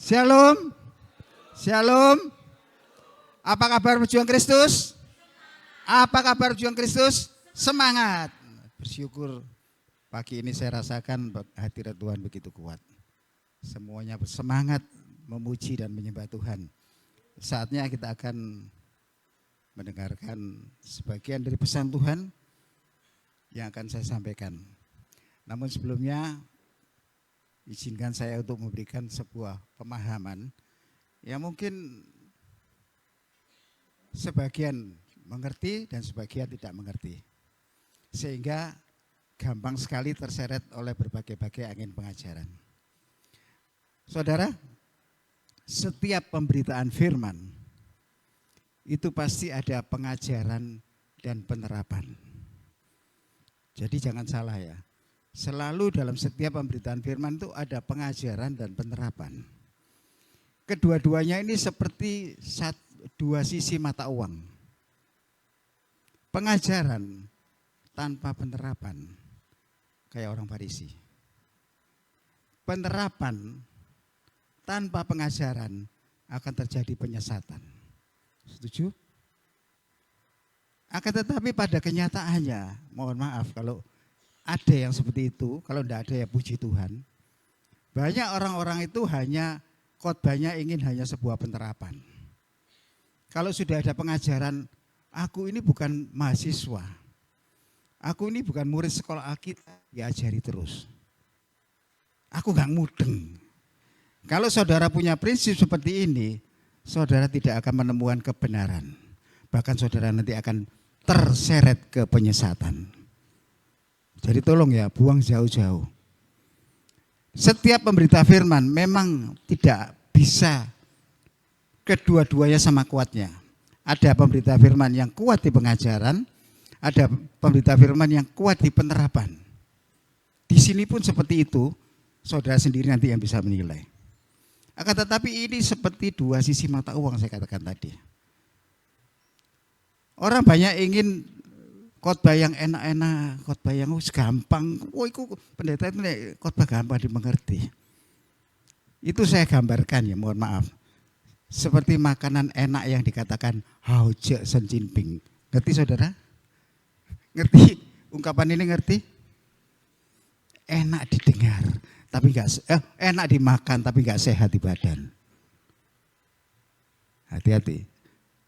Shalom, shalom. Apa kabar pejuang Kristus? Apa kabar pejuang Kristus? Semangat. Bersyukur pagi ini saya rasakan hadirat Tuhan begitu kuat. Semuanya bersemangat memuji dan menyembah Tuhan. Saatnya kita akan mendengarkan sebagian dari pesan Tuhan yang akan saya sampaikan. Namun sebelumnya izinkan saya untuk memberikan sebuah pemahaman yang mungkin sebagian mengerti dan sebagian tidak mengerti. Sehingga gampang sekali terseret oleh berbagai-bagai angin pengajaran. Saudara, setiap pemberitaan firman itu pasti ada pengajaran dan penerapan. Jadi jangan salah ya. Selalu dalam setiap pemberitaan firman itu ada pengajaran dan penerapan. Kedua-duanya ini seperti dua sisi mata uang. Pengajaran tanpa penerapan kayak orang Farisi. Penerapan tanpa pengajaran akan terjadi penyesatan. Setuju? Akan tetapi pada kenyataannya, mohon maaf kalau ada yang seperti itu, kalau tidak ada ya puji Tuhan. Banyak orang-orang itu hanya khotbahnya ingin hanya sebuah penerapan. Kalau sudah ada pengajaran, aku ini bukan mahasiswa, aku ini bukan murid sekolah Alkitab, diajari terus. Aku gak mudeng. Kalau saudara punya prinsip seperti ini, saudara tidak akan menemukan kebenaran. Bahkan saudara nanti akan terseret ke penyesatan. Jadi tolong ya, buang jauh-jauh. Setiap pemberita firman memang tidak bisa kedua-duanya sama kuatnya. Ada pemberita firman yang kuat di pengajaran, ada pemberita firman yang kuat di penerapan. Di sini pun seperti itu, saudara sendiri nanti yang bisa menilai. Akan tetapi ini seperti dua sisi mata uang saya katakan tadi. Orang banyak ingin khotbah yang enak-enak, khotbah yang gampang. Itu pendeta itu khotbah gampang dimengerti. Itu saya gambarkan ya, mohon maaf. Seperti makanan enak yang dikatakan haoje senjinping. Ngerti saudara? Ngerti? Ungkapan ini ngerti? Enak didengar, tapi enak dimakan tapi enggak sehat di badan. Hati-hati.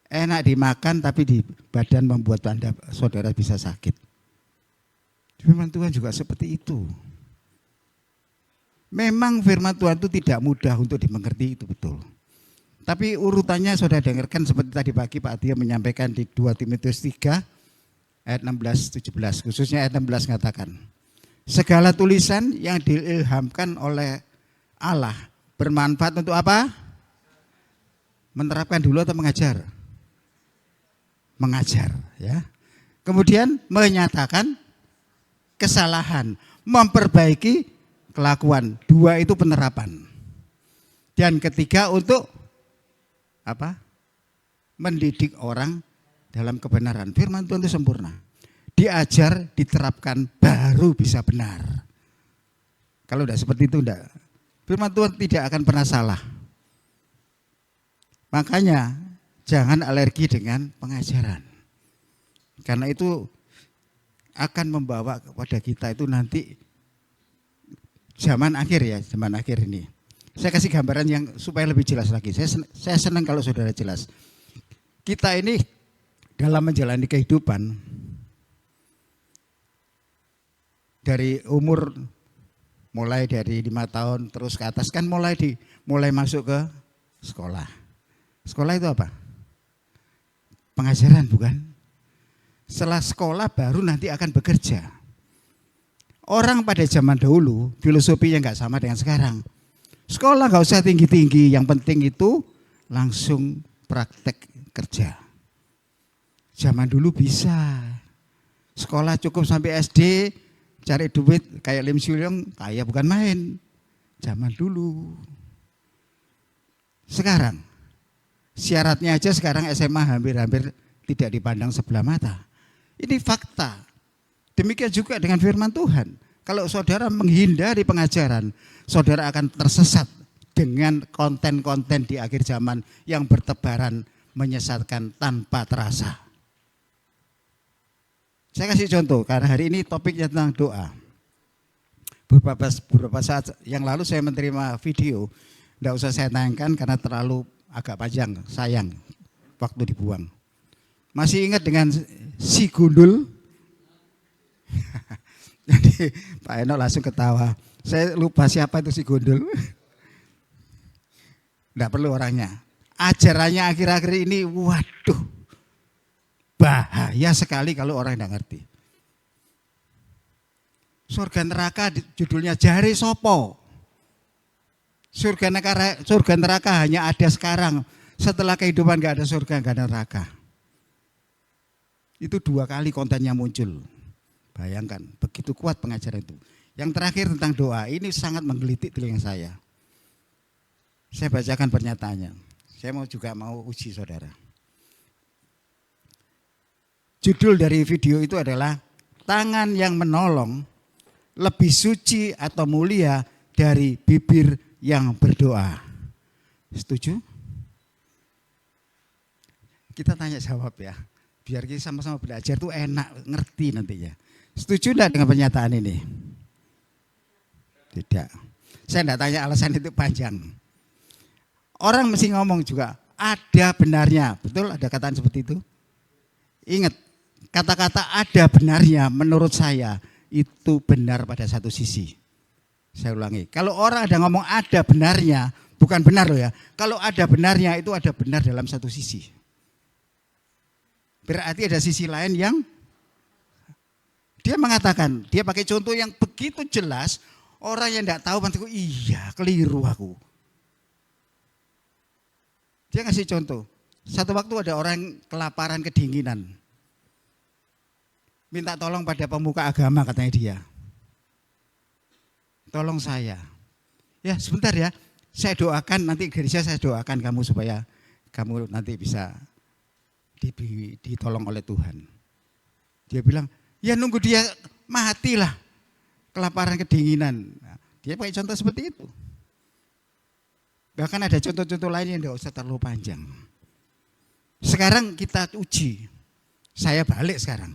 Enak dimakan tapi di badan membuat saudara bisa sakit. Firman Tuhan juga seperti itu. Memang firman Tuhan itu tidak mudah untuk dimengerti, itu betul. Tapi urutannya saudara dengarkan seperti tadi pagi Pak Adia menyampaikan di 2 Timotius 3 ayat 16-17. Khususnya ayat 16 mengatakan, segala tulisan yang diilhamkan oleh Allah bermanfaat untuk apa? Menerapkan dulu atau mengajar? Mengajar ya. Kemudian menyatakan kesalahan, memperbaiki kelakuan. 2 itu penerapan. Dan ketiga untuk apa? Mendidik orang dalam kebenaran. Firman Tuhan itu sempurna. Diajar, diterapkan, baru bisa benar. Kalau tidak seperti itu tidak. Firman Tuhan tidak akan pernah salah. Makanya jangan alergi dengan pengajaran. Karena itu akan membawa kepada kita itu nanti zaman akhir ya, zaman akhir ini. Saya kasih gambaran yang supaya lebih jelas lagi. Saya senang kalau saudara jelas. Kita ini dalam menjalani kehidupan dari umur mulai dari 5 tahun terus ke atas kan mulai masuk ke sekolah. Sekolah itu apa? Pengajaran bukan? Setelah sekolah baru nanti akan bekerja. Orang pada zaman dahulu filosofinya nggak sama dengan sekarang. Sekolah nggak usah tinggi-tinggi, yang penting itu langsung praktek kerja. Zaman dulu bisa. Sekolah cukup sampai SD, cari duit kayak Lim Silyong, kaya bukan main. Zaman dulu. Sekarang syaratnya aja sekarang SMA hampir-hampir tidak dipandang sebelah mata. Ini fakta. Demikian juga dengan firman Tuhan. Kalau saudara menghindari pengajaran, saudara akan tersesat dengan konten-konten di akhir zaman yang bertebaran menyesatkan tanpa terasa. Saya kasih contoh, karena hari ini topiknya tentang doa. Beberapa saat yang lalu saya menerima video, tidak usah saya tayangkan karena terlalu agak panjang, sayang waktu dibuang. Masih ingat dengan si gundul? Jadi Pak Eno langsung ketawa. Saya lupa siapa itu si gundul. Tidak perlu orangnya. Ajarannya akhir-akhir ini, waduh, bahaya sekali kalau orang tidak ngerti. Surga neraka judulnya jari sopo. Surga neraka hanya ada sekarang. Setelah kehidupan gak ada surga, gak ada neraka. Itu 2 kali kontennya muncul. Bayangkan, begitu kuat pengajaran itu. Yang terakhir tentang doa, ini sangat menggelitik telinga saya. Saya bacakan pernyataannya. Saya mau uji saudara. Judul dari video itu adalah tangan yang menolong lebih suci atau mulia dari bibir yang berdoa. Setuju? Kita tanya jawab ya. Biar kita sama-sama belajar tuh enak, ngerti nantinya. Setuju enggak dengan pernyataan ini? Tidak. Saya enggak tanya alasan itu panjang. Orang mesti ngomong juga, ada benarnya. Betul ada kataan seperti itu? Ingat, kata-kata ada benarnya menurut saya itu benar pada satu sisi. Saya ulangi, kalau orang ada ngomong ada benarnya, bukan benar loh ya. Kalau ada benarnya itu ada benar dalam satu sisi. Berarti ada sisi lain yang dia mengatakan, dia pakai contoh yang begitu jelas, orang yang tidak tahu pasti iya keliru aku. Dia ngasih contoh, satu waktu ada orang kelaparan kedinginan. Minta tolong pada pemuka agama katanya dia. Tolong saya. Ya sebentar ya, saya doakan nanti gereja saya doakan kamu supaya kamu nanti bisa ditolong oleh Tuhan. Dia bilang, ya nunggu dia matilah kelaparan kedinginan. Nah, dia pakai contoh seperti itu. Bahkan ada contoh-contoh lain yang tidak usah terlalu panjang. Sekarang kita uji. Saya balik sekarang.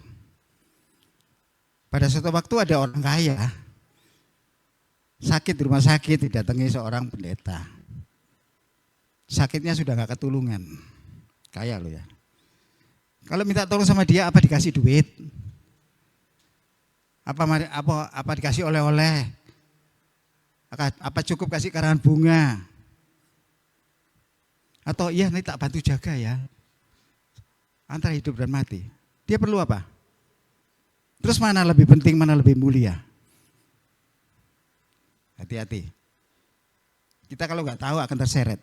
Pada suatu waktu ada orang kaya sakit di rumah sakit, didatangi seorang pendeta. Sakitnya sudah gak ketulungan. Kaya loh ya. Kalau minta tolong sama dia apa dikasih duit? Apa dikasih oleh-oleh? Apa cukup kasih karangan bunga? Atau iya nanti tak bantu jaga ya. Antara hidup dan mati. Dia perlu apa? Terus mana lebih penting, mana lebih mulia? Hati-hati. Kita kalau nggak tahu akan terseret.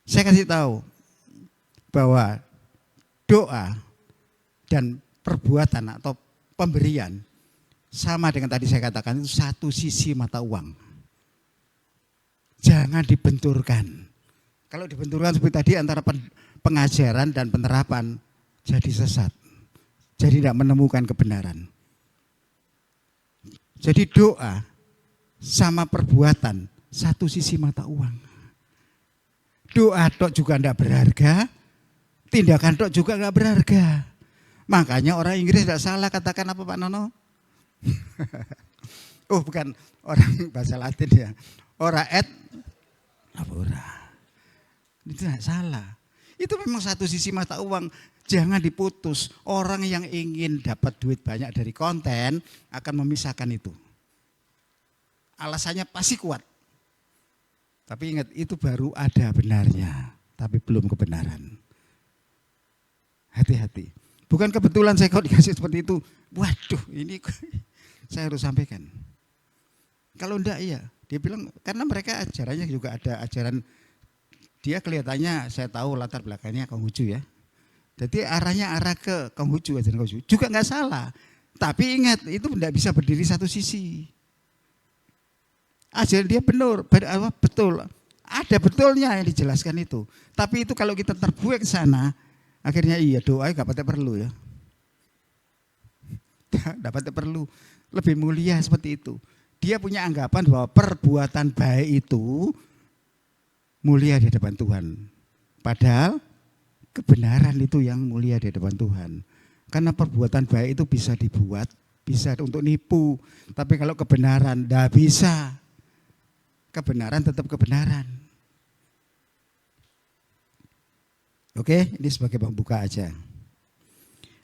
Saya kasih tahu bahwa doa dan perbuatan atau pemberian sama dengan tadi saya katakan itu satu sisi mata uang. Jangan dibenturkan. Kalau dibenturkan seperti tadi antara pengajaran dan penerapan jadi sesat. Jadi tidak menemukan kebenaran. Jadi doa sama perbuatan satu sisi mata uang. Doa tok juga tidak berharga, tindakan tok juga tidak berharga. Makanya orang Inggris tidak salah katakan apa Pak Nono? Oh bukan orang bahasa Latin ya. Ora et labora. Itu tidak salah. Itu memang satu sisi mata uang. Jangan diputus. Orang yang ingin dapat duit banyak dari konten akan memisahkan itu. Alasannya pasti kuat. Tapi ingat itu baru ada benarnya. Tapi belum kebenaran. Hati-hati. Bukan kebetulan saya kok dikasih seperti itu. Waduh ini saya harus sampaikan. Kalau enggak iya. Dia bilang karena mereka ajarannya juga ada ajaran. Dia kelihatannya saya tahu latar belakangnya Konghucu ya. Jadi arahnya arah ke Konghucu, ajaran Konghucu. Juga enggak salah. Tapi ingat itu tidak bisa berdiri satu sisi. Ajaran dia betul. Ada betulnya yang dijelaskan itu. Tapi itu kalau kita terbuai ke sana, akhirnya iya doa enggak perlu ya. Dapat perlu. Lebih mulia seperti itu. Dia punya anggapan bahwa perbuatan baik itu mulia di hadapan Tuhan. Padahal kebenaran itu yang mulia di hadapan Tuhan. Karena perbuatan baik itu bisa dibuat, bisa untuk nipu. Tapi kalau kebenaran tidak bisa. Kebenaran tetap kebenaran. Oke, ini sebagai pembuka aja.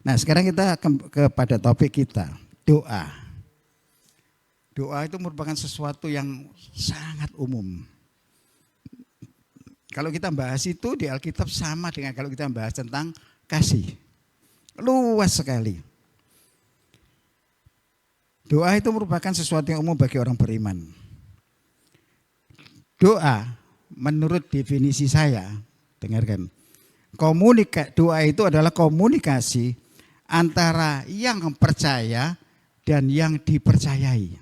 Nah, sekarang kita kepada topik kita, doa. Doa itu merupakan sesuatu yang sangat umum. Kalau kita bahas itu di Alkitab sama dengan kalau kita bahas tentang kasih. Luas sekali. Doa itu merupakan sesuatu yang umum bagi orang beriman. Doa menurut definisi saya, dengarkan. Doa itu adalah komunikasi antara yang percaya dan yang dipercayai.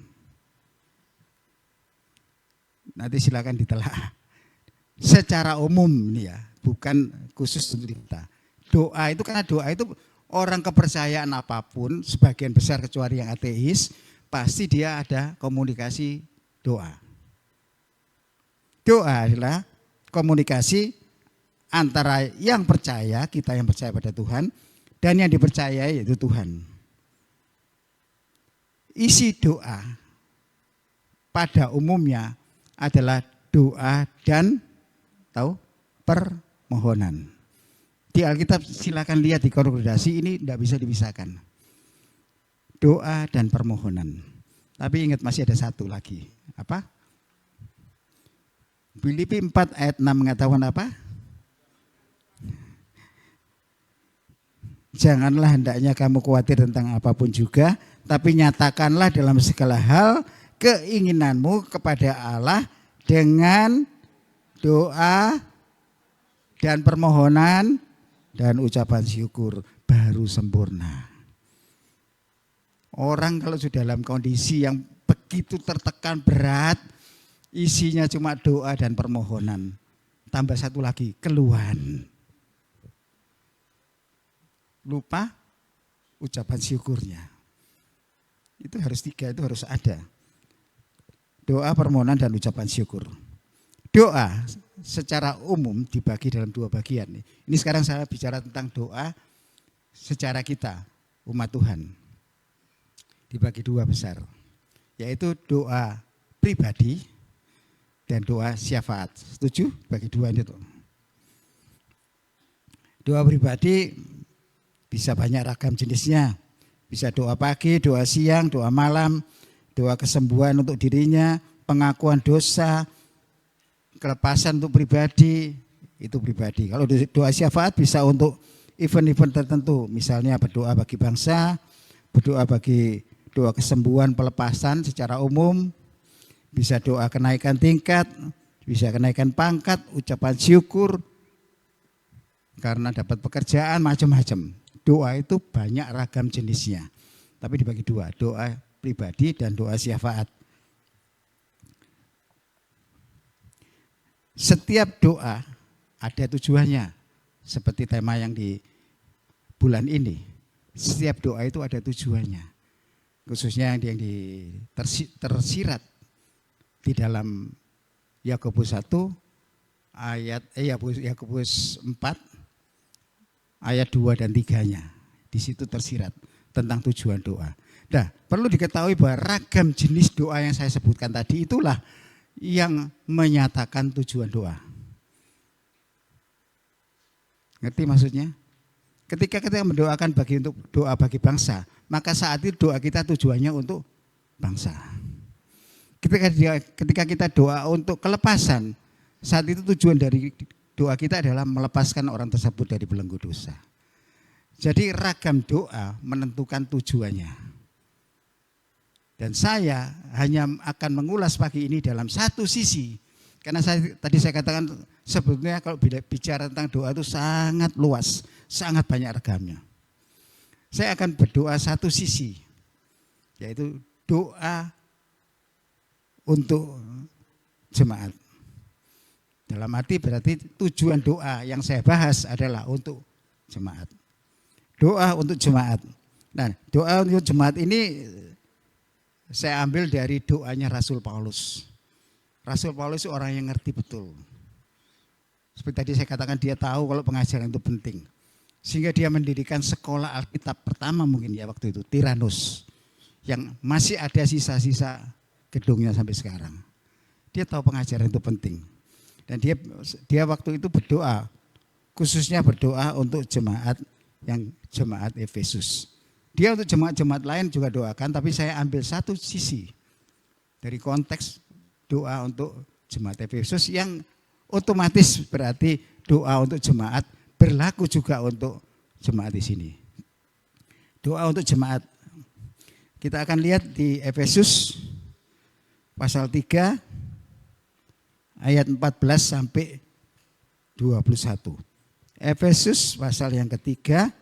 Nanti silakan ditelaah. Secara umum nih ya, bukan khusus untuk kita. Doa itu karena doa itu orang kepercayaan apapun, sebagian besar kecuali yang ateis, pasti dia ada komunikasi doa. Doa adalah komunikasi antara yang percaya, kita yang percaya pada Tuhan, dan yang dipercayai yaitu Tuhan. Isi doa pada umumnya adalah doa dan permohonan. Di Alkitab silakan lihat di Kongregasi ini tidak bisa dipisahkan. Doa dan permohonan. Tapi ingat masih ada satu lagi. Apa? Filipi 4 ayat 6 mengatakan apa? Janganlah hendaknya kamu khawatir tentang apapun juga, tapi nyatakanlah dalam segala hal keinginanmu kepada Allah dengan doa dan permohonan dan ucapan syukur, baru sempurna. Orang kalau sudah dalam kondisi yang begitu tertekan berat, isinya cuma doa dan permohonan, tambah satu lagi, keluhan. Lupa ucapan syukurnya. Itu harus 3, itu harus ada. Doa, permohonan, dan ucapan syukur. Doa secara umum dibagi dalam 2 bagian. Ini sekarang saya bicara tentang doa secara kita, umat Tuhan. Dibagi 2 besar. Yaitu doa pribadi dan doa syafaat. Setuju? Bagi 2 itu. Doa pribadi bisa banyak ragam jenisnya. Bisa doa pagi, doa siang, doa malam, doa kesembuhan untuk dirinya, pengakuan dosa, kelepasan untuk pribadi, itu pribadi. Kalau doa syafaat bisa untuk event-event tertentu, misalnya berdoa bagi bangsa, berdoa bagi doa kesembuhan, pelepasan secara umum, bisa doa kenaikan tingkat, bisa kenaikan pangkat, ucapan syukur karena dapat pekerjaan, macam-macam. Doa itu banyak ragam jenisnya, tapi dibagi 2, doa pribadi dan doa syafaat. Setiap doa ada tujuannya, seperti tema yang di bulan ini. Setiap doa itu ada tujuannya, khususnya yang tersirat di dalam Yakobus 1 ayat Yakobus 4 ayat 2 dan 3-nya. Di situ tersirat tentang tujuan doa. Nah, perlu diketahui bahwa ragam jenis doa yang saya sebutkan tadi itulah yang menyatakan tujuan doa. Ngerti maksudnya? Ketika kita mendoakan untuk doa bagi bangsa, maka saat itu doa kita tujuannya untuk bangsa. Ketika kita doa untuk kelepasan, saat itu tujuan dari doa kita adalah melepaskan orang tersebut dari belenggu dosa. Jadi ragam doa menentukan tujuannya. Dan saya hanya akan mengulas pagi ini dalam satu sisi. Karena tadi saya katakan sebetulnya kalau bicara tentang doa itu sangat luas, sangat banyak ragamnya. Saya akan berdoa satu sisi, yaitu doa untuk jemaat. Dalam arti berarti tujuan doa yang saya bahas adalah untuk jemaat. Doa untuk jemaat. Nah, doa untuk jemaat ini saya ambil dari doanya Rasul Paulus. Rasul Paulus itu orang yang ngerti betul. Seperti tadi saya katakan, dia tahu kalau pengajaran itu penting. Sehingga dia mendirikan sekolah Alkitab pertama mungkin ya waktu itu, Tiranus. Yang masih ada sisa-sisa gedungnya sampai sekarang. Dia tahu pengajaran itu penting. Dan dia waktu itu berdoa, khususnya berdoa untuk jemaat Efesus. Dia untuk jemaat-jemaat lain juga doakan, tapi saya ambil satu sisi dari konteks doa untuk jemaat Efesus yang otomatis berarti doa untuk jemaat berlaku juga untuk jemaat di sini. Doa untuk jemaat. Kita akan lihat di Efesus pasal 3 ayat 14 sampai 21. Efesus pasal yang ketiga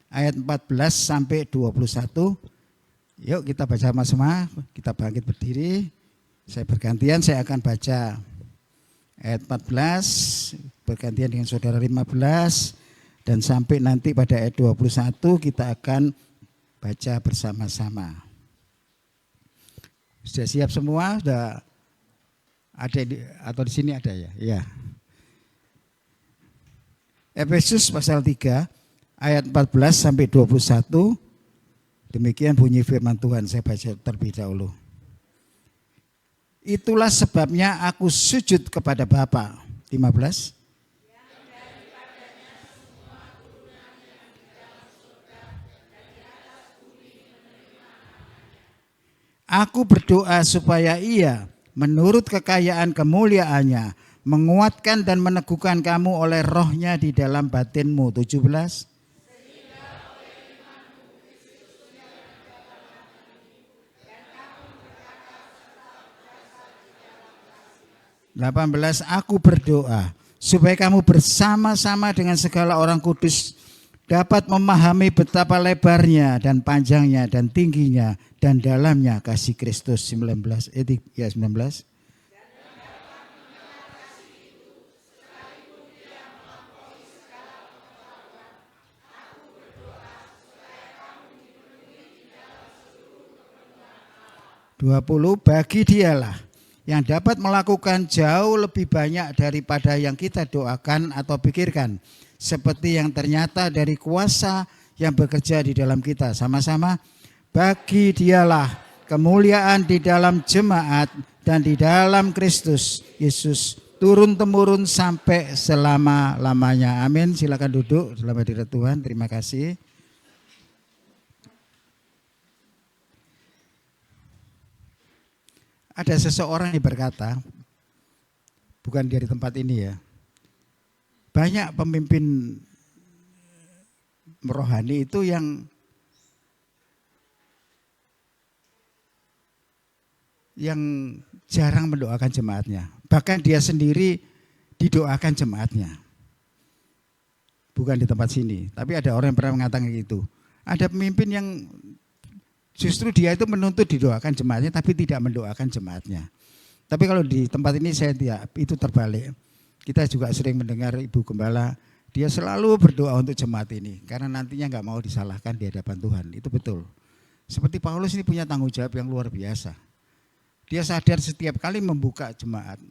ayat 14 sampai 21. Yuk kita baca sama-sama, kita bangkit berdiri. Saya bergantian, saya akan baca ayat 14, bergantian dengan saudara 15, dan sampai nanti pada ayat 21 kita akan baca bersama-sama. Sudah siap semua? Sudah ada atau di sini ada ya? Ya. Efesus pasal 3 ayat 14 sampai 21. Demikian bunyi firman Tuhan, saya baca terlebih dahulu. Itulah sebabnya aku sujud kepada Bapa. 15. Aku berdoa supaya Ia menurut kekayaan kemuliaannya menguatkan dan meneguhkan kamu oleh rohnya di dalam batinmu. 17. 18. Aku berdoa supaya kamu bersama-sama dengan segala orang kudus dapat memahami betapa lebarnya dan panjangnya dan tingginya dan dalamnya kasih Kristus. 19. 19. Bagi Dialah yang dapat melakukan jauh lebih banyak daripada yang kita doakan atau pikirkan, seperti yang ternyata dari kuasa yang bekerja di dalam kita. Sama-sama, bagi Dialah kemuliaan di dalam jemaat dan di dalam Kristus Yesus turun-temurun sampai selama-lamanya. Amin. Silakan duduk. Selamat hadirat Tuhan. Terima kasih. Ada seseorang yang berkata, bukan dari tempat ini ya, banyak pemimpin rohani itu yang jarang mendoakan jemaatnya. Bahkan dia sendiri didoakan jemaatnya. Bukan di tempat sini, tapi ada orang yang pernah mengatakan gitu. Ada pemimpin yang justru dia itu menuntut didoakan jemaatnya tapi tidak mendoakan jemaatnya. Tapi kalau di tempat ini saya tidak, itu terbalik. Kita juga sering mendengar Ibu Gembala, dia selalu berdoa untuk jemaat ini karena nantinya nggak mau disalahkan di hadapan Tuhan. Itu betul. Seperti Paulus ini punya tanggung jawab yang luar biasa. Dia sadar setiap kali membuka jemaat,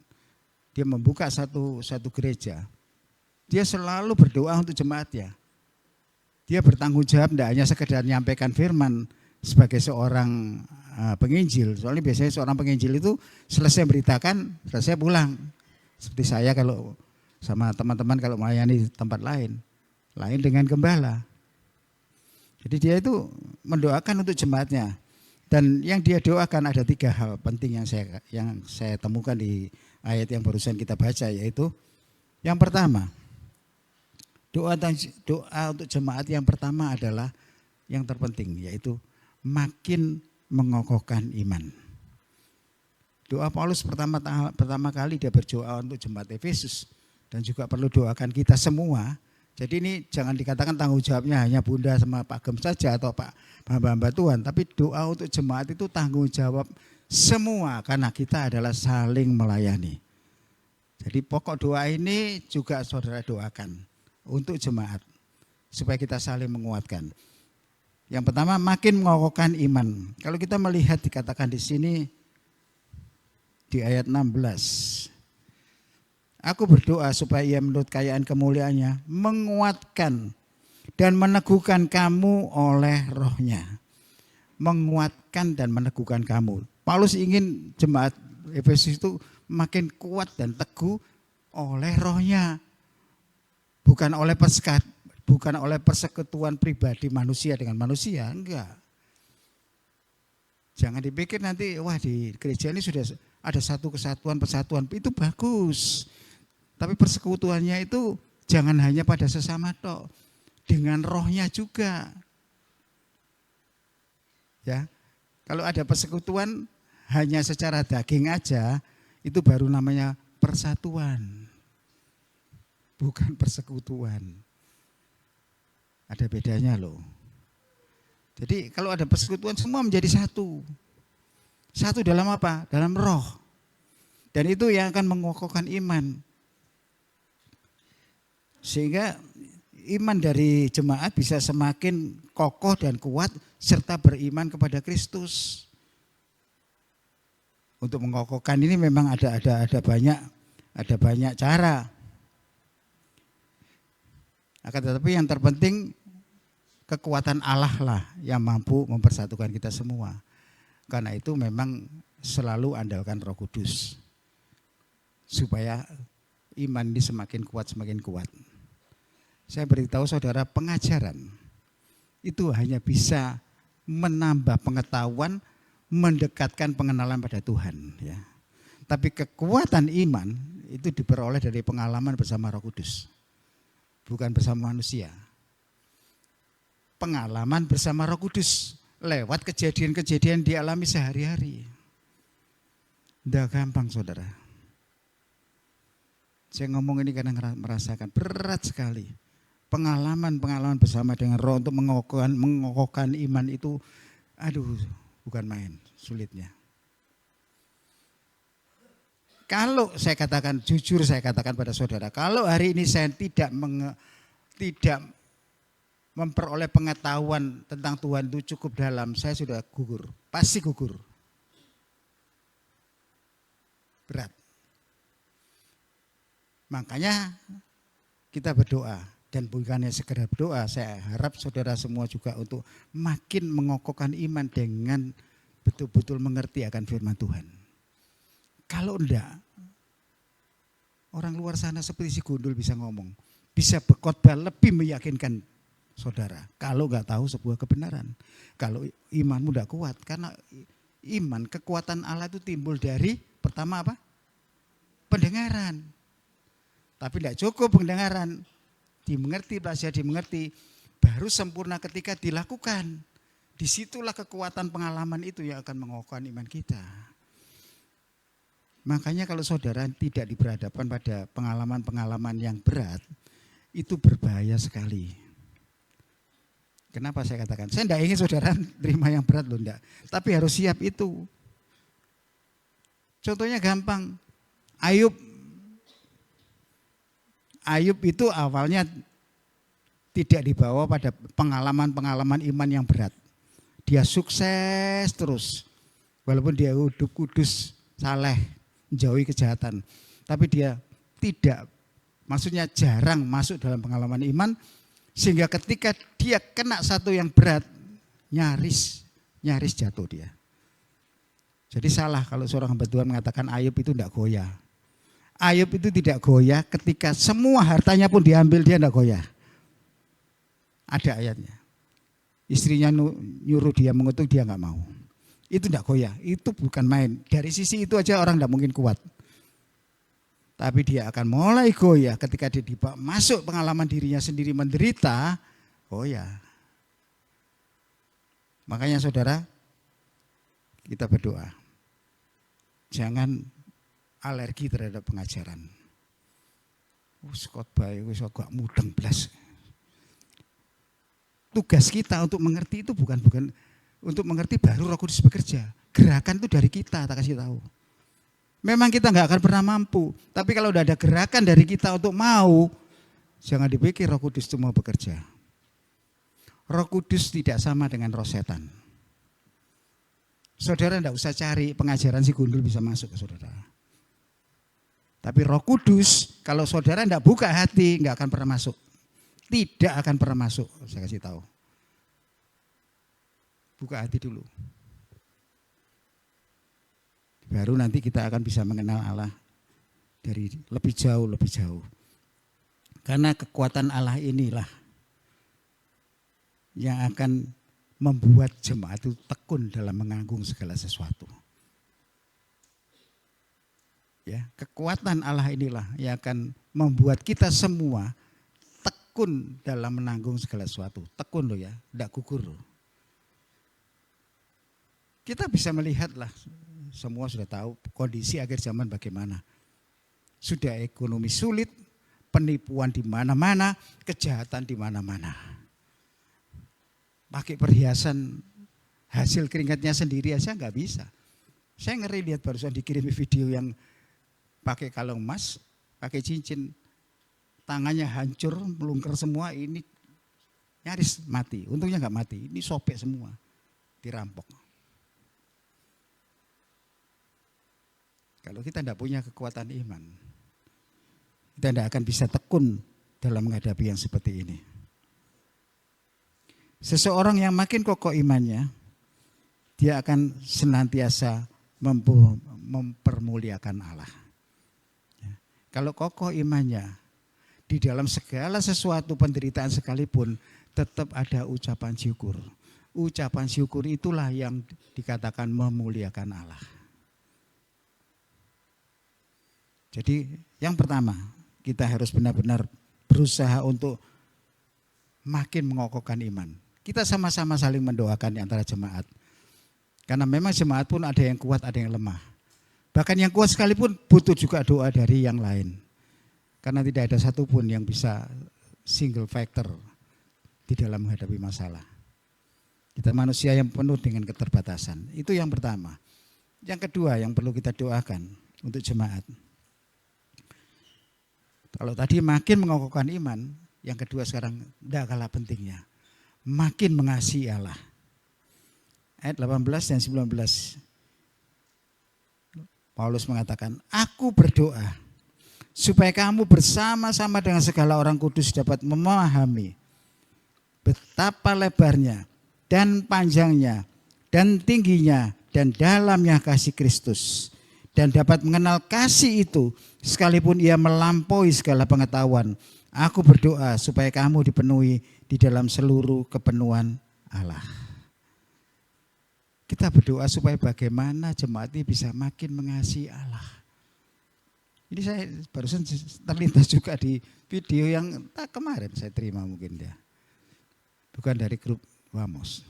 dia membuka satu gereja, dia selalu berdoa untuk jemaatnya. Dia bertanggung jawab tidak hanya sekedar menyampaikan firman sebagai seorang penginjil. Soalnya biasanya seorang penginjil itu selesai beritakan, selesai pulang. Seperti saya kalau sama teman-teman kalau melayani tempat lain dengan gembala. Jadi dia itu mendoakan untuk jemaatnya. Dan yang dia doakan ada 3 hal penting yang saya temukan di ayat yang barusan kita baca, yaitu yang pertama, doa untuk jemaat yang pertama adalah yang terpenting, yaitu makin mengokohkan iman. Doa Paulus pertama kali dia berdoa untuk jemaat Efesus dan juga perlu doakan kita semua. Jadi ini jangan dikatakan tanggung jawabnya hanya Bunda sama Pak Gem saja atau Pak hamba-hamba Tuhan, tapi doa untuk jemaat itu tanggung jawab semua karena kita adalah saling melayani. Jadi pokok doa ini juga saudara doakan untuk jemaat supaya kita saling menguatkan. Yang pertama, makin mengokohkan iman. Kalau kita melihat dikatakan di sini di ayat 16. Aku berdoa supaya ia menurut kekayaan kemuliaannya menguatkan dan meneguhkan kamu oleh rohnya. Menguatkan dan meneguhkan kamu. Paulus ingin jemaat Efesus itu makin kuat dan teguh oleh rohnya. Bukan oleh persekutuan pribadi manusia dengan manusia, enggak. Jangan dipikir nanti wah di gereja ini sudah ada satu kesatuan, persatuan, itu bagus. Tapi persekutuannya itu jangan hanya pada sesama tok, dengan rohnya juga. Ya. Kalau ada persekutuan hanya secara daging aja, itu baru namanya persatuan. Bukan persekutuan. Ada bedanya loh. Jadi kalau ada persekutuan semua menjadi satu. Satu dalam apa? Dalam roh. Dan itu yang akan mengokohkan iman. Sehingga iman dari jemaat bisa semakin kokoh dan kuat serta beriman kepada Kristus. Untuk mengokohkan ini memang ada banyak cara. Akan tetapi yang terpenting kekuatan Allah lah yang mampu mempersatukan kita semua. Karena itu memang selalu andalkan Roh Kudus. Supaya iman ini semakin kuat. Saya beritahu saudara, pengajaran itu hanya bisa menambah pengetahuan, mendekatkan pengenalan pada Tuhan. Ya. Tapi kekuatan iman itu diperoleh dari pengalaman bersama Roh Kudus. Bukan bersama manusia. Pengalaman bersama Roh Kudus lewat kejadian-kejadian dialami sehari-hari. Tidak gampang saudara. Saya ngomong ini karena merasakan berat sekali. Pengalaman bersama dengan Roh untuk mengokohkan iman itu, bukan main, sulitnya. Kalau saya katakan, jujur saya katakan pada saudara, kalau hari ini saya tidak memperoleh pengetahuan tentang Tuhan itu cukup dalam, saya sudah gugur, pasti gugur. Berat. Makanya kita berdoa, dan bukannya sekedar berdoa, saya harap saudara semua juga untuk makin mengokohkan iman dengan betul-betul mengerti akan firman Tuhan. Kalau enggak, orang luar sana seperti si gundul bisa ngomong, bisa berkhotbah lebih meyakinkan saudara. Kalau enggak tahu sebuah kebenaran, kalau imanmu enggak kuat, karena iman, kekuatan Allah itu timbul dari pertama apa? Pendengaran. Tapi enggak cukup pendengaran, dimengerti, belajar dimengerti, baru sempurna ketika dilakukan. Disitulah kekuatan pengalaman itu yang akan mengokohkan iman kita. Makanya kalau saudara tidak diberhadapkan pada pengalaman-pengalaman yang berat, itu berbahaya sekali. Kenapa saya katakan? Saya tidak ingin saudara terima yang berat loh, enggak. Tapi harus siap itu. Contohnya gampang, Ayub itu awalnya tidak dibawa pada pengalaman-pengalaman iman yang berat. Dia sukses terus, walaupun dia hidup kudus, saleh, menjauhi kejahatan. Tapi dia tidak, maksudnya jarang masuk dalam pengalaman iman, sehingga ketika dia kena satu yang berat, nyaris jatuh dia. Jadi salah kalau seorang hamba Tuhan mengatakan Ayub itu tidak goyah. Ayub itu tidak goyah ketika semua hartanya pun diambil, dia tidak goyah. Ada ayatnya. Istrinya nyuruh dia mengutuk, dia nggak mau. Itu tidak goyah, itu bukan main. Dari sisi itu aja orang tidak mungkin kuat. Tapi dia akan mulai goyah ketika dia masuk pengalaman dirinya sendiri menderita, goyah. Makanya saudara, kita berdoa. Jangan alergi terhadap pengajaran. Khotbah wis agak mudeng blas. Tugas kita untuk mengerti itu bukan untuk mengerti baru Roh Kudus bekerja. Gerakan itu dari kita, tak kasih tahu. Memang kita nggak akan pernah mampu, tapi kalau udah ada gerakan dari kita untuk mau, jangan dipikir Roh Kudus itu mau bekerja. Roh Kudus tidak sama dengan roh setan. Saudara enggak usah cari pengajaran si gundul bisa masuk ke saudara. Tapi Roh Kudus, kalau saudara tidak buka hati, nggak akan pernah masuk. Tidak akan pernah masuk, saya kasih tahu. Buka hati dulu. Baru nanti kita akan bisa mengenal Allah dari lebih jauh, lebih jauh. Karena kekuatan Allah inilah yang akan membuat jemaat itu tekun dalam menganggung segala sesuatu. Ya, kekuatan Allah inilah yang akan membuat kita semua tekun dalam menanggung segala sesuatu. Tekun loh ya, tidak gugur loh. Kita bisa melihatlah, semua sudah tahu kondisi akhir zaman bagaimana. Sudah ekonomi sulit, penipuan di mana-mana, kejahatan di mana-mana. Pakai perhiasan hasil keringatnya sendiri aja nggak bisa. Saya ngeri lihat barusan dikirimi video yang pakai kalung emas, pakai cincin, tangannya hancur, melungker semua, ini nyaris mati. Untungnya nggak mati, ini sobek semua, dirampok. Kalau kita tidak punya kekuatan iman, kita tidak akan bisa tekun dalam menghadapi yang seperti ini. Seseorang yang makin kokoh imannya, dia akan senantiasa mempermuliakan Allah. Kalau kokoh imannya, di dalam segala sesuatu penderitaan sekalipun, tetap ada ucapan syukur. Ucapan syukur itulah yang dikatakan memuliakan Allah. Jadi yang pertama, kita harus benar-benar berusaha untuk makin mengokohkan iman. Kita sama-sama saling mendoakan di antara jemaat. Karena memang jemaat pun ada yang kuat, ada yang lemah. Bahkan yang kuat sekalipun butuh juga doa dari yang lain. Karena tidak ada satupun yang bisa single factor di dalam menghadapi masalah. Kita manusia yang penuh dengan keterbatasan. Itu yang pertama. Yang kedua yang perlu kita doakan untuk jemaat. Kalau tadi makin mengokohkan iman, yang kedua sekarang tidak kalah pentingnya. Makin mengasihi Allah. Ayat 18 dan 19. Paulus mengatakan, aku berdoa supaya kamu bersama-sama dengan segala orang kudus dapat memahami betapa lebarnya dan panjangnya dan tingginya dan dalamnya kasih Kristus. Dan dapat mengenal kasih itu sekalipun ia melampaui segala pengetahuan. Aku berdoa supaya kamu dipenuhi di dalam seluruh kepenuhan Allah. Kita berdoa supaya bagaimana jemaat ini bisa makin mengasihi Allah. Ini saya barusan terlintas juga di video yang kemarin saya terima mungkin ya. Bukan dari grup Wamos.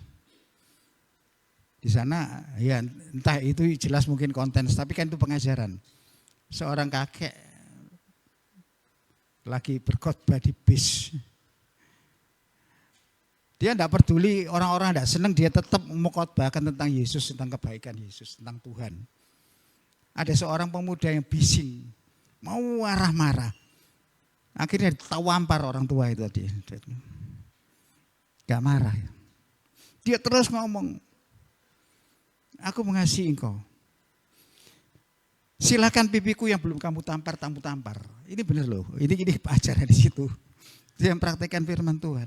Di sana ya entah itu jelas mungkin konten, tapi kan itu pengajaran. Seorang kakek lagi berkhotbah di bis. Dia tidak peduli orang-orang tidak senang, dia tetap mengkhotbahkan tentang Yesus, tentang kebaikan Yesus, tentang Tuhan. Ada seorang pemuda yang bising, mau marah-marah. Akhirnya ditawampar orang tua itu tadi. Gak marah. Dia terus ngomong, aku mengasihi engkau. Silakan pipiku yang belum kamu tampar. Ini benar loh. Ini ajaran di situ. Dia mempraktekkan firman Tuhan.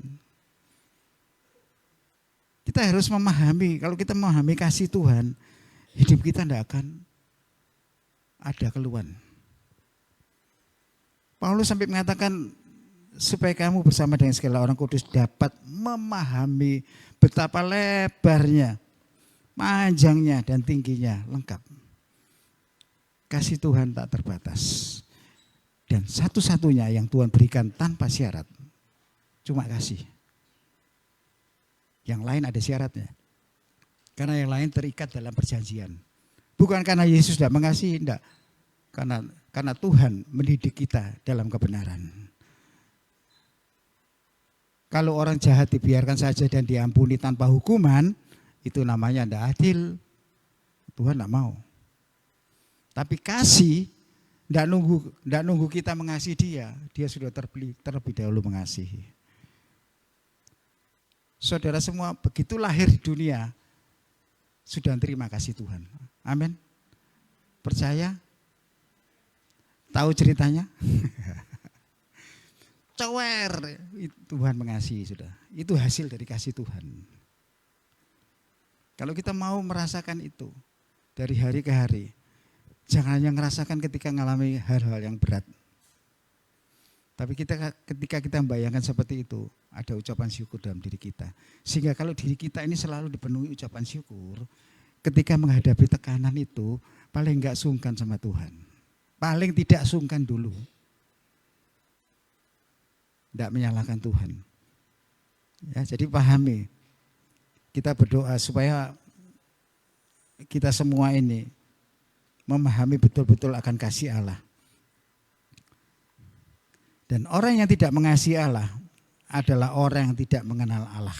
Kita harus memahami. Kalau kita memahami kasih Tuhan, hidup kita tidak akan ada keluhan. Paulus sampai mengatakan supaya kamu bersama dengan segala orang kudus dapat memahami betapa lebarnya, panjangnya dan tingginya, lengkap. Kasih Tuhan tak terbatas. Dan satu-satunya yang Tuhan berikan tanpa syarat, cuma kasih. Yang lain ada syaratnya. Karena yang lain terikat dalam perjanjian. Bukan karena Yesus tidak mengasihi, tidak. Karena Tuhan mendidik kita dalam kebenaran. Kalau orang jahat dibiarkan saja dan diampuni tanpa hukuman, itu namanya tidak adil. Tuhan tidak mau. Tapi kasih tidak nunggu kita mengasihi dia. Dia sudah terlebih dahulu mengasihi. Saudara semua begitu lahir di dunia sudah terima kasih Tuhan. Amin. Percaya? Tahu ceritanya? Cower, Tuhan mengasihi sudah. Itu hasil dari kasih Tuhan. Kalau kita mau merasakan itu dari hari ke hari, jangan hanya merasakan ketika mengalami hal-hal yang berat. Tapi ketika kita membayangkan seperti itu, ada ucapan syukur dalam diri kita. Sehingga kalau diri kita ini selalu dipenuhi ucapan syukur, ketika menghadapi tekanan itu, paling enggak sungkan sama Tuhan. Paling tidak sungkan dulu. Tidak menyalahkan Tuhan. Ya, jadi pahami. Kita berdoa supaya kita semua ini memahami betul-betul akan kasih Allah. Dan orang yang tidak mengasihi Allah adalah orang yang tidak mengenal Allah.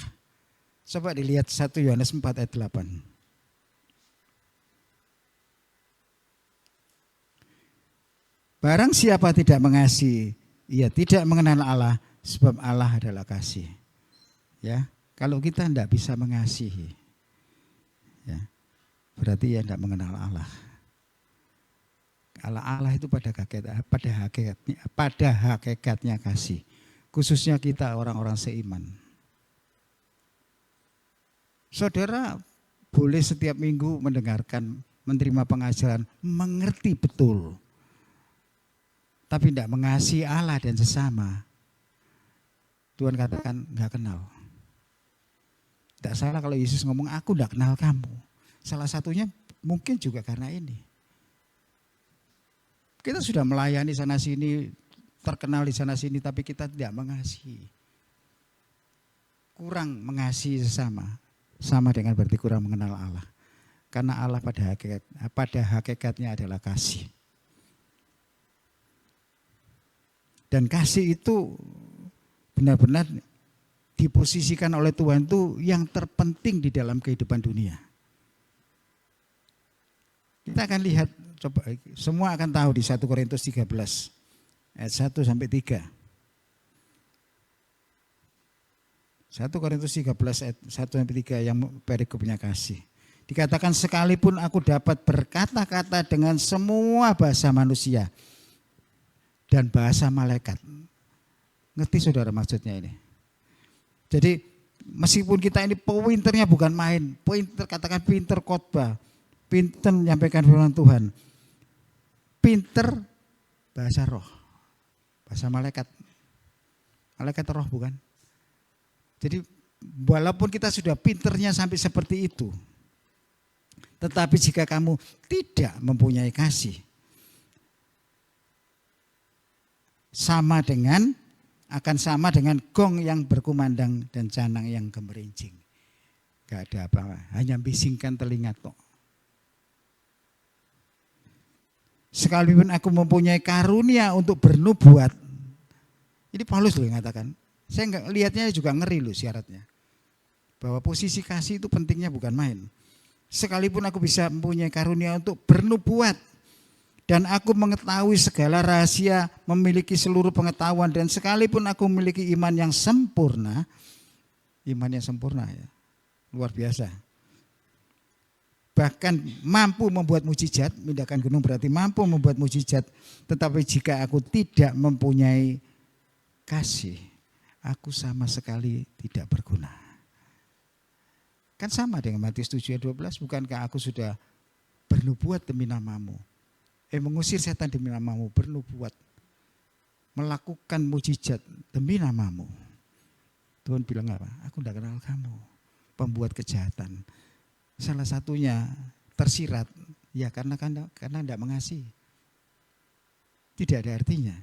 Coba dilihat 1 Yohanes 4 ayat 8. Barang siapa tidak mengasihi, ia tidak mengenal Allah, sebab Allah adalah kasih. Ya, kalau kita tidak bisa mengasihi, ya, berarti ia tidak mengenal Allah. Allah itu pada hakikatnya kasih. Khususnya kita orang-orang seiman. Saudara boleh setiap minggu mendengarkan, menerima pengajaran, mengerti betul. Tapi tidak mengasihi Allah dan sesama. Tuhan katakan enggak kenal. Tidak salah kalau Yesus ngomong aku enggak kenal kamu. Salah satunya mungkin juga karena ini. Kita sudah melayani sana sini, terkenal di sana sini, tapi kita tidak mengasihi. Kurang mengasihi sesama, sama dengan berarti kurang mengenal Allah. Karena Allah pada hakikatnya adalah kasih. Dan kasih itu benar-benar diposisikan oleh Tuhan itu yang terpenting di dalam kehidupan dunia. Kita akan lihat, coba semua akan tahu di 1 Korintus 13 ayat 1 sampai 3. 1 Korintus 13 ayat 1 sampai 3 yang perikopnya kasih. Dikatakan sekalipun aku dapat berkata-kata dengan semua bahasa manusia dan bahasa malaikat. Ngerti saudara maksudnya ini? Jadi meskipun kita ini pinternya bukan main, katakan pinter khotbah, pinter menyampaikan firman Tuhan, pinter bahasa roh, bahasa malaikat, malaikat roh bukan. Jadi walaupun kita sudah pinternya sampai seperti itu, tetapi jika kamu tidak mempunyai kasih, akan sama dengan gong yang berkumandang dan canang yang gemerincing. Gak ada apa-apa, hanya bisingkan telinga tok. Sekalipun aku mempunyai karunia untuk bernubuat, ini Paulus loh yang mengatakan. Saya lihatnya juga ngeri loh syaratnya. Bahwa posisi kasih itu pentingnya bukan main. Sekalipun aku bisa mempunyai karunia untuk bernubuat, dan aku mengetahui segala rahasia, memiliki seluruh pengetahuan, dan sekalipun aku memiliki iman yang sempurna ya, luar biasa. Bahkan mampu membuat mujizat, memindahkan gunung berarti mampu membuat mujizat. Tetapi jika aku tidak mempunyai kasih, aku sama sekali tidak berguna. Kan sama dengan Matius 7 ayat 12, bukankah aku sudah bernubuat demi namamu? Mengusir setan demi namamu, bernubuat, melakukan mujizat demi namamu. Tuhan bilang apa? Aku tidak kenal kamu, pembuat kejahatan. Salah satunya tersirat, ya karena tidak mengasihi. Tidak ada artinya.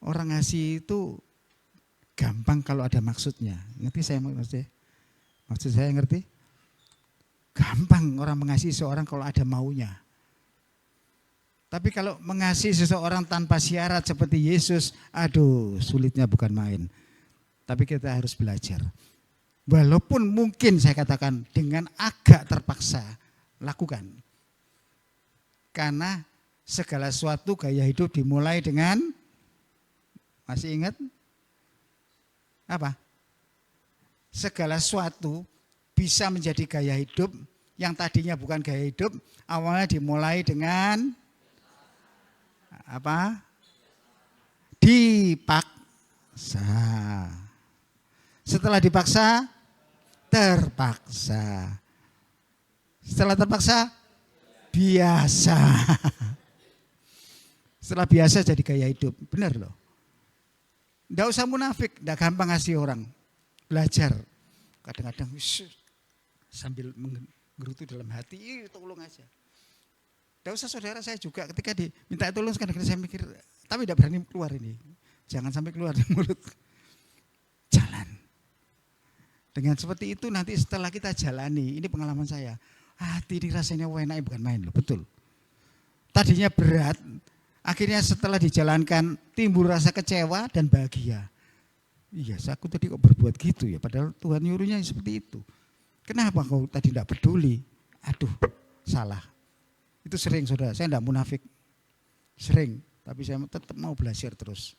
Orang ngasih itu gampang kalau ada maksudnya. Ngerti saya maksudnya? Maksud saya ngerti? Gampang orang mengasihi seorang kalau ada maunya. Tapi kalau mengasihi seseorang tanpa syarat seperti Yesus, aduh sulitnya bukan main. Tapi kita harus belajar. Walaupun mungkin saya katakan dengan agak terpaksa, lakukan. Karena segala sesuatu gaya hidup dimulai dengan, masih ingat? Apa? Segala sesuatu bisa menjadi gaya hidup Yang tadinya bukan gaya hidup, awalnya dimulai dengan apa? Dipaksa. Setelah dipaksa, terpaksa. Setelah terpaksa, biasa. Setelah biasa jadi gaya hidup. Benar loh. Tidak usah munafik, tidak gampang ngasih orang. Belajar. Kadang-kadang sambil menggerutu dalam hati, tolong aja. Tidak usah saudara, saya juga ketika diminta tolong kadang-kadang saya mikir, tapi tidak berani keluar ini. Jangan sampai keluar dari mulut. Jalan. Dengan seperti itu nanti setelah kita jalani, ini pengalaman saya. Hati ini rasanya enak, bukan main loh, betul. Tadinya berat, akhirnya setelah dijalankan timbul rasa kecewa dan bahagia. Iya, aku tadi kok berbuat gitu ya, padahal Tuhan nyuruhnya seperti itu. Kenapa kau tadi tidak peduli? Aduh, salah. Itu sering saudara, saya tidak munafik. Sering, tapi saya tetap mau belajar terus.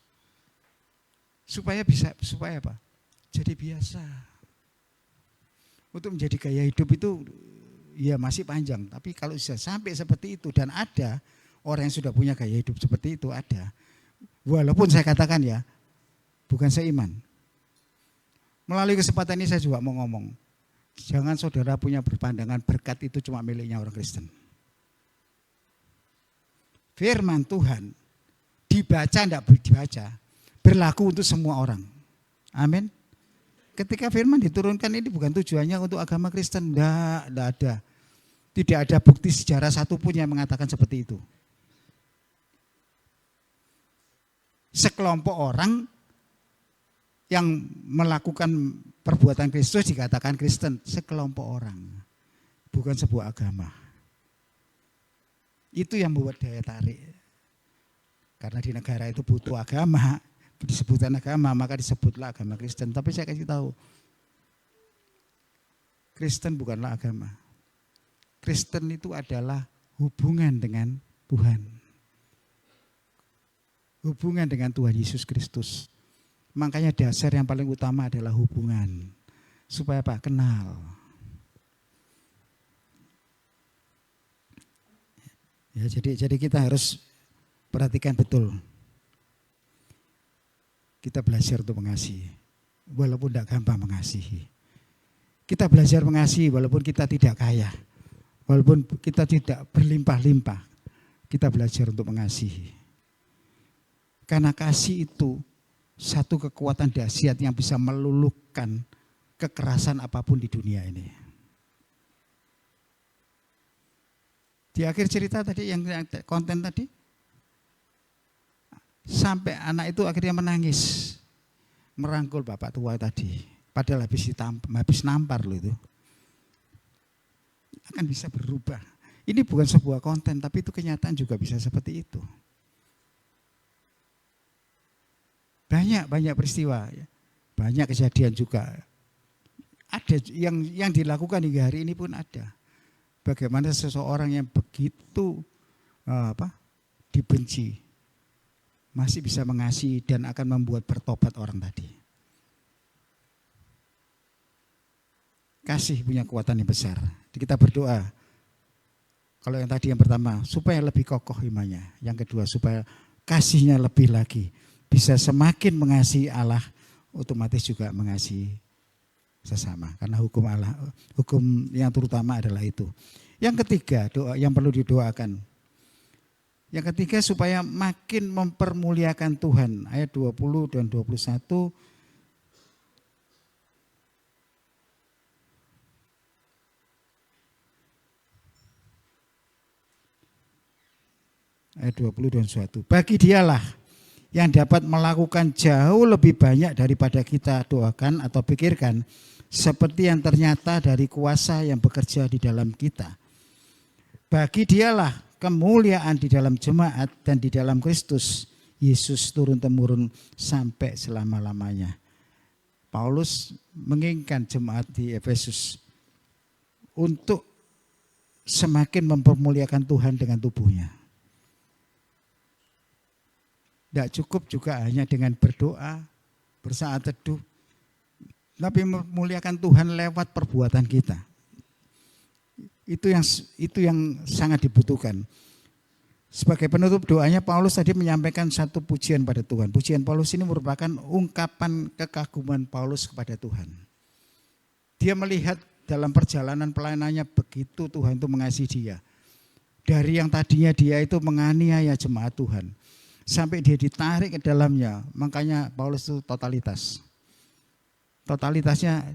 Supaya apa? Jadi biasa. Untuk menjadi gaya hidup itu ya masih panjang, tapi kalau sudah sampai seperti itu dan ada orang yang sudah punya gaya hidup seperti itu ada. Walaupun saya katakan ya, bukan seiman. Melalui kesempatan ini saya juga mau ngomong, jangan saudara punya berpandangan berkat itu cuma miliknya orang Kristen. Firman Tuhan dibaca tidak dibaca berlaku untuk semua orang. Amin. Ketika firman diturunkan ini bukan tujuannya untuk agama Kristen, tidak ada. Tidak ada bukti sejarah satupun yang mengatakan seperti itu. Sekelompok orang yang melakukan perbuatan Kristus dikatakan Kristen, sekelompok orang, bukan sebuah agama. Itu yang membuat daya tarik. Karena di negara itu butuh agama, disebutkan agama, maka disebutlah agama Kristen. Tapi saya kasih tahu, Kristen bukanlah agama. Kristen itu adalah hubungan dengan Tuhan. Hubungan dengan Tuhan Yesus Kristus. Makanya dasar yang paling utama adalah hubungan. Supaya apa? Kenal. Ya, jadi kita harus perhatikan betul. Kita belajar untuk mengasihi. Walaupun tidak gampang mengasihi. Kita belajar mengasihi walaupun kita tidak kaya. Walaupun kita tidak berlimpah-limpah, kita belajar untuk mengasihi. Karena kasih itu satu kekuatan dahsyat yang bisa meluluhkan kekerasan apapun di dunia ini. Di akhir cerita tadi, yang konten tadi, sampai anak itu akhirnya menangis, merangkul bapak tua tadi. Padahal habis nampar loh itu. Akan bisa berubah. Ini bukan sebuah konten, tapi itu kenyataan juga bisa seperti itu. Banyak peristiwa, banyak kejadian juga. Ada yang dilakukan hingga hari ini pun ada. Bagaimana seseorang yang begitu dibenci masih bisa mengasihi dan akan membuat bertobat orang tadi. Kasih punya kekuatan yang besar. Kita berdoa. Kalau yang tadi yang pertama, supaya lebih kokoh imannya. Yang kedua, supaya kasihnya lebih lagi. Bisa semakin mengasihi Allah, otomatis juga mengasihi sesama. Karena hukum Allah, hukum yang terutama adalah itu. Yang ketiga, doa yang perlu didoakan. Yang ketiga, supaya makin mempermuliakan Tuhan. Ayat 20 dan 21. Ayat 20 dan 21. Bagi dialah yang dapat melakukan jauh lebih banyak daripada kita doakan atau pikirkan, seperti yang ternyata dari kuasa yang bekerja di dalam kita. Bagi dialah kemuliaan di dalam jemaat dan di dalam Kristus Yesus turun-temurun sampai selama-lamanya. Paulus menginginkan jemaat di Efesus untuk semakin mempermuliakan Tuhan dengan tubuhnya. Tidak cukup juga hanya dengan berdoa, bersaat teduh, tapi memuliakan Tuhan lewat perbuatan kita. Itu yang sangat dibutuhkan. Sebagai penutup doanya Paulus tadi menyampaikan satu pujian pada Tuhan. Pujian Paulus ini merupakan ungkapan kekaguman Paulus kepada Tuhan. Dia melihat dalam perjalanan pelayanannya begitu Tuhan itu mengasihi dia. Dari yang tadinya dia itu menganiaya jemaat Tuhan. Sampai dia ditarik ke dalamnya. Makanya Paulus itu totalitas. Totalitasnya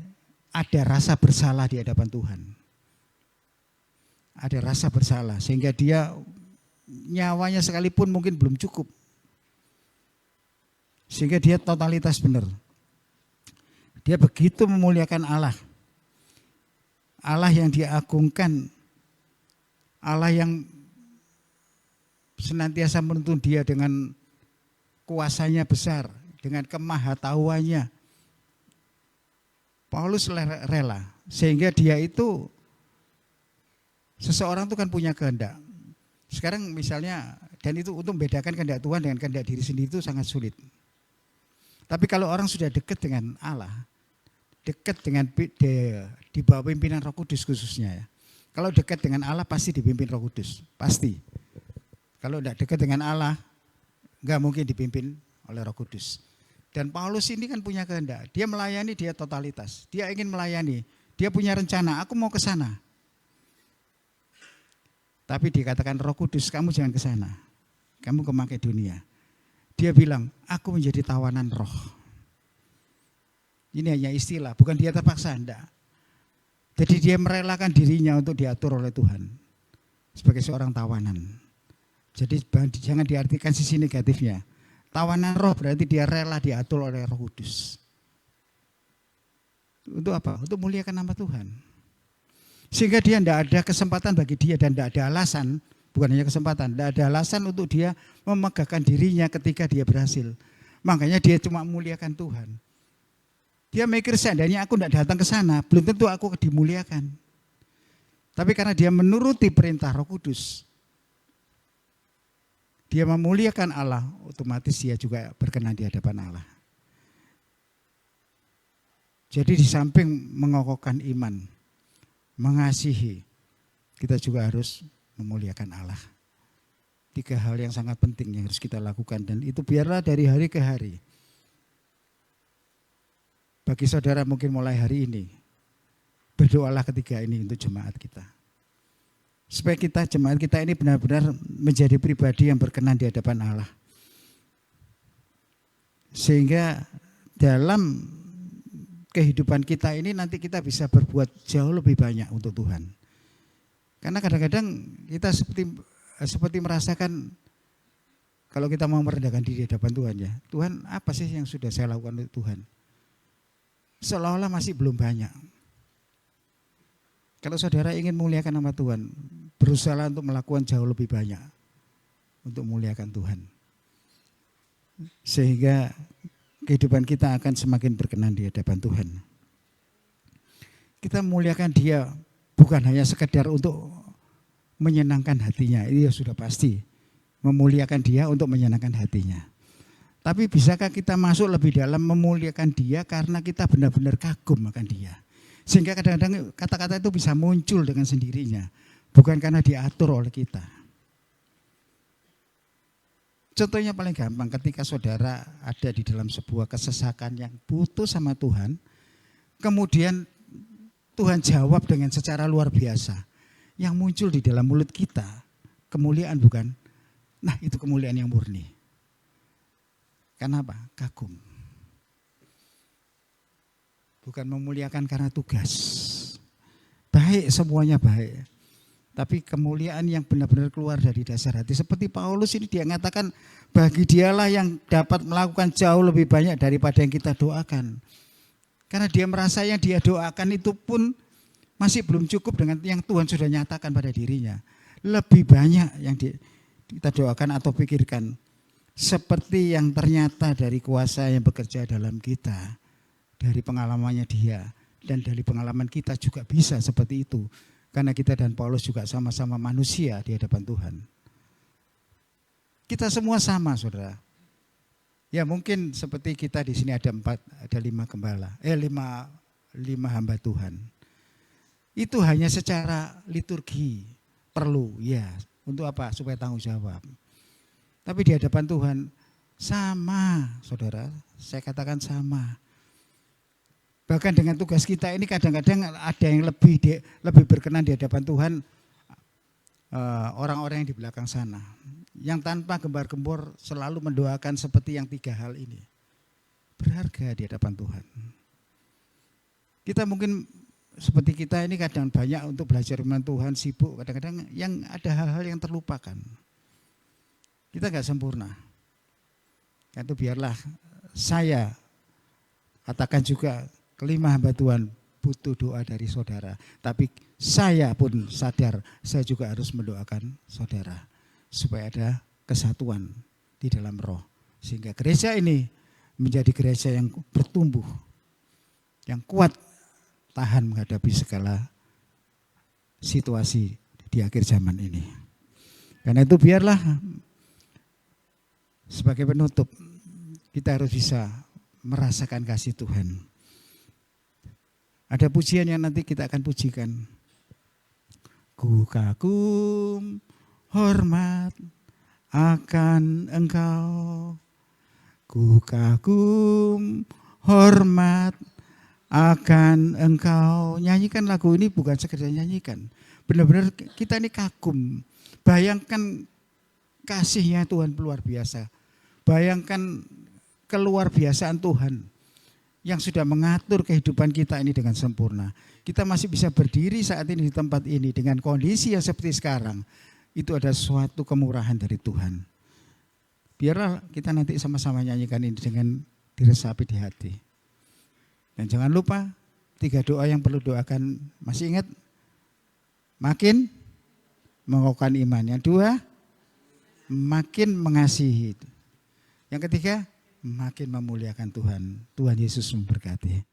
ada rasa bersalah di hadapan Tuhan. Ada rasa bersalah sehingga dia nyawanya sekalipun mungkin belum cukup. Sehingga dia totalitas benar. Dia begitu memuliakan Allah. Allah yang dia agungkan. Allah yang senantiasa menuntun dia dengan kuasanya besar. Dengan kemahatauannya. Paulus rela. Sehingga dia itu, seseorang itu kan punya kehendak. Sekarang misalnya, dan itu untuk membedakan kehendak Tuhan dengan kehendak diri sendiri itu sangat sulit. Tapi kalau orang sudah dekat dengan Allah, dekat dengan di bawah pimpinan Roh Kudus khususnya ya. Kalau dekat dengan Allah pasti dipimpin Roh Kudus, pasti. Kalau tidak dekat dengan Allah, nggak mungkin dipimpin oleh Roh Kudus. Dan Paulus ini kan punya kehendak, dia melayani, dia totalitas, dia ingin melayani, dia punya rencana, aku mau ke sana. Tapi dikatakan Roh Kudus, kamu jangan ke sana. Kamu ke Makedonia. Dia bilang, aku menjadi tawanan roh. Ini hanya istilah, bukan dia terpaksa, enggak. Jadi dia merelakan dirinya untuk diatur oleh Tuhan. Sebagai seorang tawanan. Jadi jangan diartikan sisi negatifnya. Tawanan roh berarti dia rela diatur oleh Roh Kudus. Untuk apa? Untuk muliakan nama Tuhan. Sehingga dia tidak ada kesempatan bagi dia dan tidak ada alasan, bukan hanya kesempatan, tidak ada alasan untuk dia memegahkan dirinya ketika dia berhasil. Makanya dia cuma memuliakan Tuhan. Dia mikir seandainya aku tidak datang ke sana, belum tentu aku dimuliakan. Tapi karena dia menuruti perintah Roh Kudus, dia memuliakan Allah, otomatis dia juga berkenan di hadapan Allah. Jadi di samping mengokohkan iman, mengasihi, kita juga harus memuliakan Allah. 3 hal yang sangat penting yang harus kita lakukan, dan itu biarlah dari hari ke hari. Bagi saudara mungkin mulai hari ini, berdoalah ketiga ini untuk jemaat kita. Supaya jemaat kita ini benar-benar menjadi pribadi yang berkenan di hadapan Allah. Sehingga dalam kehidupan kita ini nanti kita bisa berbuat jauh lebih banyak untuk Tuhan. Karena kadang-kadang kita seperti merasakan kalau kita mau merendahkan diri di hadapan Tuhan ya. Tuhan, apa sih yang sudah saya lakukan untuk Tuhan? Seolah-olah masih belum banyak. Kalau saudara ingin memuliakan nama Tuhan, berusaha untuk melakukan jauh lebih banyak untuk memuliakan Tuhan. Sehingga kehidupan kita akan semakin berkenan di hadapan Tuhan. Kita memuliakan Dia bukan hanya sekedar untuk menyenangkan hatinya, itu sudah pasti. Memuliakan Dia untuk menyenangkan hatinya. Tapi bisakah kita masuk lebih dalam memuliakan Dia karena kita benar-benar kagum akan Dia. Sehingga kadang-kadang kata-kata itu bisa muncul dengan sendirinya. Bukan karena diatur oleh kita. Contohnya paling gampang ketika saudara ada di dalam sebuah kesesakan yang butuh sama Tuhan. Kemudian Tuhan jawab dengan secara luar biasa. Yang muncul di dalam mulut kita, kemuliaan bukan? Nah itu kemuliaan yang murni. Kenapa? Kagum. Bukan memuliakan karena tugas. Baik, semuanya baik. Tapi kemuliaan yang benar-benar keluar dari dasar hati. Seperti Paulus ini dia mengatakan bagi dialah yang dapat melakukan jauh lebih banyak daripada yang kita doakan. Karena dia merasa yang dia doakan itu pun masih belum cukup dengan yang Tuhan sudah nyatakan pada dirinya. Lebih banyak yang kita doakan atau pikirkan. Seperti yang ternyata dari kuasa yang bekerja dalam kita. Dari pengalamannya dia. Dan dari pengalaman kita juga bisa seperti itu. Karena kita dan Paulus juga sama-sama manusia di hadapan Tuhan. Kita semua sama, saudara. Ya mungkin seperti kita di sini ada 5 gembala, 5 hamba Tuhan. itu hanya secara liturgi, perlu, ya. Untuk apa? Supaya tanggung jawab. Tapi di hadapan Tuhan sama, saudara, saya katakan sama. Bahkan dengan tugas kita ini kadang-kadang ada yang lebih berkenan di hadapan Tuhan, orang-orang yang di belakang sana. Yang tanpa gembar-gembor selalu mendoakan seperti yang 3 hal ini. Berharga di hadapan Tuhan. Kita mungkin seperti kita ini kadang banyak untuk belajar firman Tuhan, sibuk, kadang-kadang yang ada hal-hal yang terlupakan. Kita gak sempurna. Itu biarlah saya katakan juga, kelima hamba Tuhan butuh doa dari saudara. Tapi saya pun sadar saya juga harus mendoakan saudara. Supaya ada kesatuan di dalam roh. Sehingga gereja ini menjadi gereja yang bertumbuh. Yang kuat tahan menghadapi segala situasi di akhir zaman ini. Karena itu biarlah sebagai penutup kita harus bisa merasakan kasih Tuhan. Ada pujian yang nanti kita akan pujikan. Ku kagum hormat akan Engkau. Ku kagum hormat akan Engkau. Nyanyikan lagu ini bukan sekedar nyanyikan. Benar-benar kita ini kagum. Bayangkan kasihnya Tuhan luar biasa. Bayangkan keluar biasaan Tuhan yang sudah mengatur kehidupan kita ini dengan sempurna. Kita masih bisa berdiri saat ini di tempat ini dengan kondisi yang seperti sekarang. Itu ada suatu kemurahan dari Tuhan. Biarlah kita nanti sama-sama nyanyikan ini dengan diresapi di hati. Dan jangan lupa 3 doa yang perlu doakan. Masih ingat? Makin mengokohkan iman. Yang 2, makin mengasihi. Yang ketiga, makin memuliakan Tuhan. Tuhan Yesus memberkati.